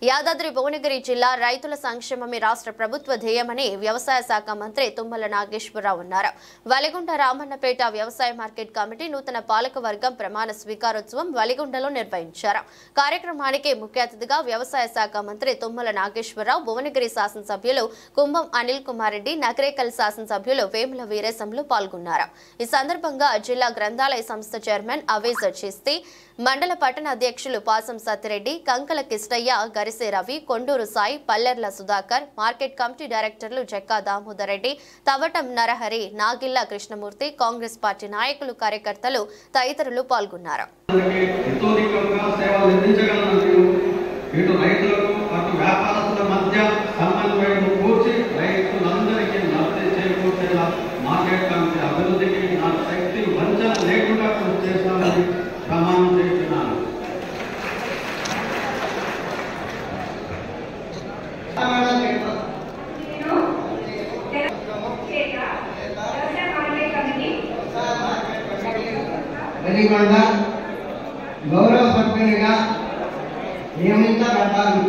యాదాద్రి భువనగిరి జిల్లా రైతుల సంక్షేమమే రాష్ట్ర ప్రభుత్వ ధ్యేయమని వ్యవసాయ శాఖ మంత్రి తుమ్మల నాగేశ్వరరావు అన్నారు. వలిగొండ రామన్నపేట వ్యవసాయ మార్కెట్ కమిటీ నూతన పాలకవర్గం ప్రమాణ స్వీకారోత్సవం వలిగొండలో నిర్వహించారు. కార్యక్రమానికి ముఖ్య అతిథిగా వ్యవసాయ శాఖ మంత్రి తుమ్మల నాగేశ్వరరావు, భువనగిరి శాసనసభ్యులు కుంభం అనిల్ కుమార్ రెడ్డి, నకరేకల్ శాసనసభ్యులు వేముల వీరేశంలు పాల్గొన్నారు. ఈ సందర్భంగా జిల్లా గ్రంథాలయ సంస్థ చైర్మన్ అవేజ్ చిస్తి, మండల పట్టణ అధ్యక్షులు పాసం సత్తిరెడ్డి, కంకల కిష్టయ్య, గరిసే రవి, కొండూరు సాయి, పల్లెర్ల సుధాకర్, మార్కెట్ కమిటీ డైరెక్టర్లు జక్కా దామోదర్ రెడ్డి, తవటం నరహరి, నాగిల్ల కృష్ణమూర్తి, కాంగ్రెస్ పార్టీ నాయకులు, కార్యకర్తలు తదితరులు పాల్గొన్నారు. వెలిగొండ గౌరవ సభ్యునిగా నియమించబడ్డాను.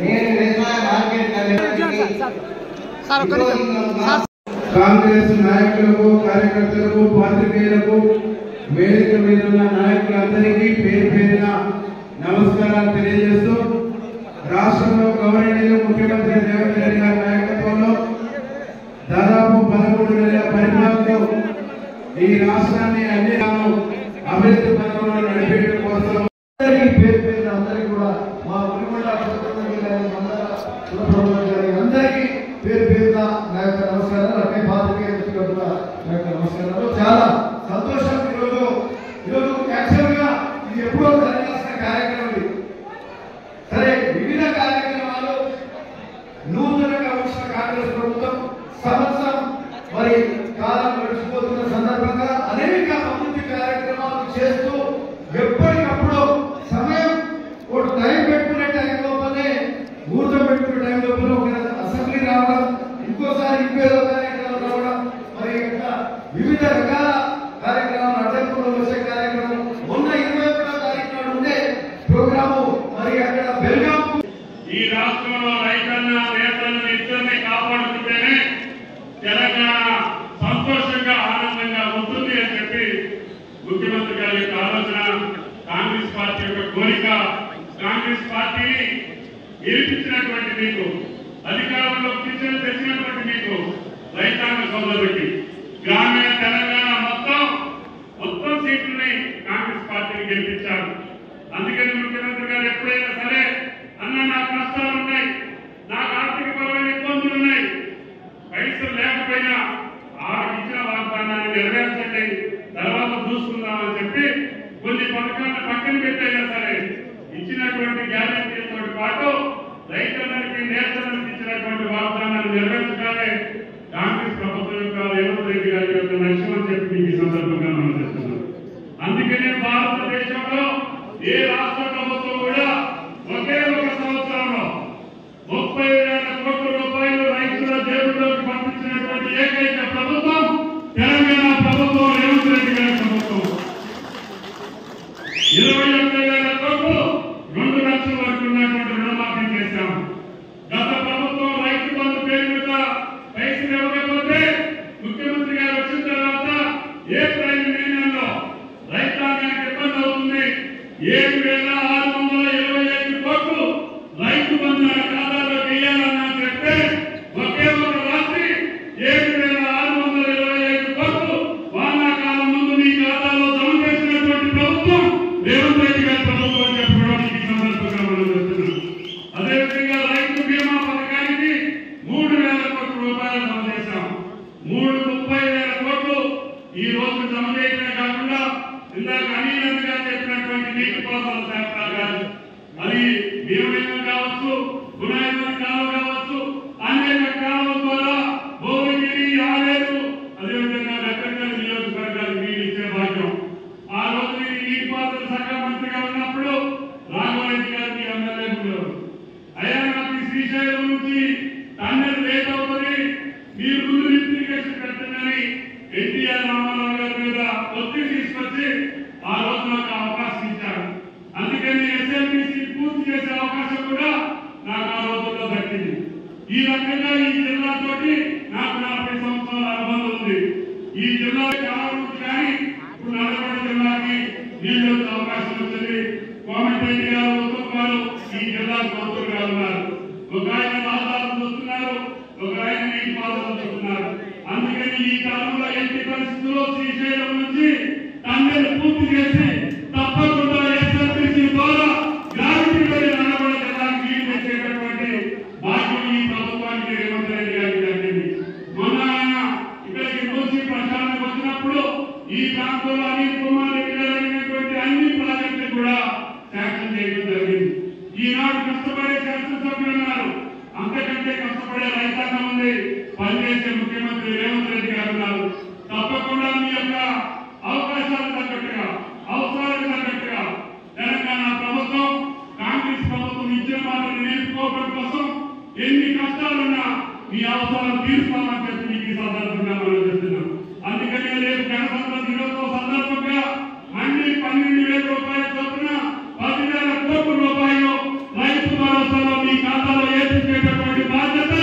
నేను వ్యవసాయ మార్కెట్ కాంగ్రెస్ నాయకులకు, కార్యకర్తలకు, పాత్రికేయులకు, వేదిక మీద ఉన్న నాయకులందరికీ పేరు పేరున నమస్కారాలు తెలియజేస్తూ, రాష్ట్రంలో గవర్నర్ ముఖ్యమంత్రి రేవంత్ రెడ్డి గారి నాయకత్వంలో దాదాపు 13 నెలల పరిపాలనలో ఈ రాష్ట్రాన్ని అన్ని అభివృద్ధి పథకంలో నడిపేయడం కోసం అందరికీ పేరు పేరున అందరికీ కూడా మా వలిగొండ అందరికీ పేరు పేరున నా యొక్క నమస్కారాలు, అట్లే పాత్రికేయులకు కూడా నా యొక్క నమస్కారాలు. చాలా సంతోషం. ఈరోజు యాక్చువల్గా ఇది ఎప్పుడో జరగాల్సిన కార్యక్రమం ఇది. సరే, వివిధ కార్యక్రమాలు నూతనంగా వచ్చిన కాంగ్రెస్ ప్రభుత్వం సంవత్సరం మరి కాలం గడిచిపోతున్న సందర్భంగా అనేక అభివృద్ధి కార్యక్రమాలు చేస్తూ ఎప్పటికప్పుడు సమయం ఒక టైం పెట్టుకునే టైం లోపలనే ఊర్లో పెట్టుకునే టైం లోపల ఒక అసెంబ్లీ రావడం, ఇంకోసారి ఇంకేదో కార్యక్రమాలు రావడం, మరి వివిధ రకాల కార్యక్రమాలు అడ్డంకులు వచ్చే కార్యక్రమం మొన్న 21వ తారీఖు నాడు ఉండే ప్రోగ్రాము మరి అక్కడ బెల్గాం. ఈ రాష్ట్రంలో రైతన్న నేతలను ఇద్దరిని కాపాడుకుంటేనే తెలంగాణ సంతోషంగా ఆనందంగా ఉంటుంది అని చెప్పి ముఖ్యమంత్రి గారి యొక్క ఆలోచన, కాంగ్రెస్ పార్టీ యొక్క కోరిక. కాంగ్రెస్ పార్టీని గెలిపించినటువంటి మీకు, అధికారంలో తెచ్చినటువంటి మీకు, రైతాంగ సోదరులకి, గ్రామీణ తెలంగాణ మొత్తం సీట్లని కాంగ్రెస్ పార్టీని గెలిపించారు. అందుకని ముఖ్యమంత్రి గారు ఎప్పుడైనా సరే, అన్న నాకు కష్టాలు ఉన్నాయి, నాకు ఆర్థిక పరమైన ఇబ్బందులు ఉన్నాయి, పైసలు లేకపోయినా ఇచ్చిన వాగ్దానాన్ని నెరవేర్చండి, తర్వాత చూసుకుందామని చెప్పి కొన్ని పథకాలను పక్కన పెట్టైనా సరే ఇచ్చినటువంటి గ్యారెంటీలతో పాటు రైతులకి, నేతలకు ఇచ్చినటువంటి వాగ్దానాన్ని నెరవేర్చడానే కాంగ్రెస్ ప్రభుత్వం యొక్క రేవంత్ రెడ్డి గారి యొక్క లక్ష్యం అని చెప్పి ఈ సందర్భంగా మనం చేస్తున్నాం. అందుకనే భారతదేశంలో ఏ రాష్ట్ర ప్రభుత్వం కూడా ఒకే ఒక సంవత్సరంలో 30,000 కోట్ల రూపాయలు రైతుల జేబుల్లోకి పంపించినటువంటి ఏకైక ప్రభుత్వం తెలంగాణ ప్రభుత్వం, రేవంత్ రెడ్డి గారి ప్రభుత్వం. 21,000 కోట్లు 2 లక్షల వరకు ఉన్నటువంటి రుణమాఫీ చేశాం. గత ప్రభుత్వం రైతు బంధు పేరు మీద పైసలు ఇవ్వకపోతే ముఖ్యమంత్రి గారు వచ్చిన తర్వాత ఏప్రిల్ నెలలో రైతాంగానికి ఇబ్బంది అవుతుంది. 7,625 కోట్లు రైతు బంధు ఖాతాలో వేయాలని చెప్తే ఒకే ఒక రాత్రి 7,625 కోట్లు వానాకాలం ముందు మీ ఖాతాలో జమ చేసినటువంటి ప్రభుత్వం రేవంత్ రెడ్డి గారి ప్రభుత్వం చెప్పడానికి ఈ సందర్భంగా మనం చెప్తున్నాం. అదేవిధంగా రైతు బీమా పథకానికి 3,000 కోట్ల రూపాయలు జమ చేశాం. 30,000 కోట్లు ఈ రోజు జమ చేయడమే కాకుండా ఇందాక అనిల్ గారు చెప్పినటువంటి నీటిపారుదల శాఖలు కాదు, అది భీమవరం కావచ్చు, గుణాయవరం కాలువ కావచ్చు, అనేక కాలువల ద్వారా భువనగిరి, ఆలేరు, అదేవిధంగా నకరేకల్ నియోజకవర్గానికి నీళ్ళు ఇచ్చే భాగ్యం. ఆ రోజు నీటిపారుదల శాఖ మంత్రిగా ఉన్నప్పుడు రాఘవరెడ్డి గారికి ఎమ్మెల్యే ఉండేవారు. అయ్యా, నాకు శ్రీశైలం నుంచి టన్నెల్ లేట్ అవుతుంది, మీరు ముందు లిఫ్టిగేషన్ పెట్టండి ఎన్టీఆర్ రామారావు గారి మీద ఒత్తిడి తీసుకొచ్చి ఆ రోజు నాకు అవకాశం ఇచ్చారు. అందుకని ఎస్ఎల్బిసి పూర్తి చేసే అవకాశం జరిగింది. ఈ రకంగా ఈ జిల్లాతోటి నాకు 40 సంవత్సరాల అనుభవం ఉంది. ఈ జిల్లా కావాలని కానీ ఇప్పుడు నల్గొండ జిల్లాకి నీళ్ళు అవకాశం వచ్చింది. కోమటిరెడ్డి గారు ఉత్తమ్ గారు ఈ జిల్లా మంత్రులుగా ఉన్నారు. ఒక ఆయన రాజధాని చూస్తున్నారు, ఒక ఆయన నీటి పాత్రలు చూస్తున్నారు. అందుకని ఈ కాలంలో ఎట్టి పరిస్థితుల్లో శ్రీశైలం నుంచి తండ్రిని పూర్తి చేసి తప్పకుండా ఎస్ఆర్టీసీ ద్వారా గ్రావిటీ నల్గొండ జిల్లాకి నీళ్లు తెచ్చేటటువంటి భాగ్యం ఈ ప్రభుత్వానికి రేవంత్ రెడ్డి గారికి జరిగింది. మొన్న ఆయన ఇక్కడికి మూసి ప్రచారానికి వచ్చినప్పుడు ఈ ప్రాంతంలో అనిల్ కుమార్ రెడ్డి గారు అనేటువంటి అన్ని ప్రాజెక్టులు కూడా శాంక్షన్ చేయడం జరిగింది. ఈనాడు కష్టపడే శాసనసభ్యులు ఉన్నారు, అంతకంటే కష్టపడే రైతాంగం ఉంది, పనిచేసే ముఖ్యమంత్రి రేవంత్ రెడ్డి గారు ఉన్నారు. తప్పకుండా మీ యొక్క అవకాశాలకు తగ్గట్టుగా, అవసరాలకు తగ్గట్టుగా తెలంగాణ ప్రభుత్వం, కాంగ్రెస్ ప్రభుత్వం ఇచ్చిన మాటలు నిలుపుకోవడం కోసం ఎన్ని కష్టాలున్నా మీ అవసరాలు తీరుస్తామని చెప్పి మీకు ఈ సందర్భంగా మనం చేస్తున్నాం. అందుకని రేపు గణతంత్ర దినోత్సవ సందర్భంగా అన్ని 12,000 రూపాయల చొప్పున 10,000 కోట్ల రూపాయలు రైతు భరోసాలో మీ ఖాతాలో ఏర్పించేటటువంటి బాధ్యత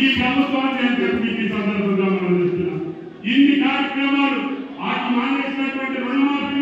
ఈ ప్రభుత్వాన్ని అని చెప్పి మీకు ఈ సందర్భంగా మనం చేస్తున్నాం. ఇన్ని కార్యక్రమాలు మానేసినటువంటి రుణమాఫీ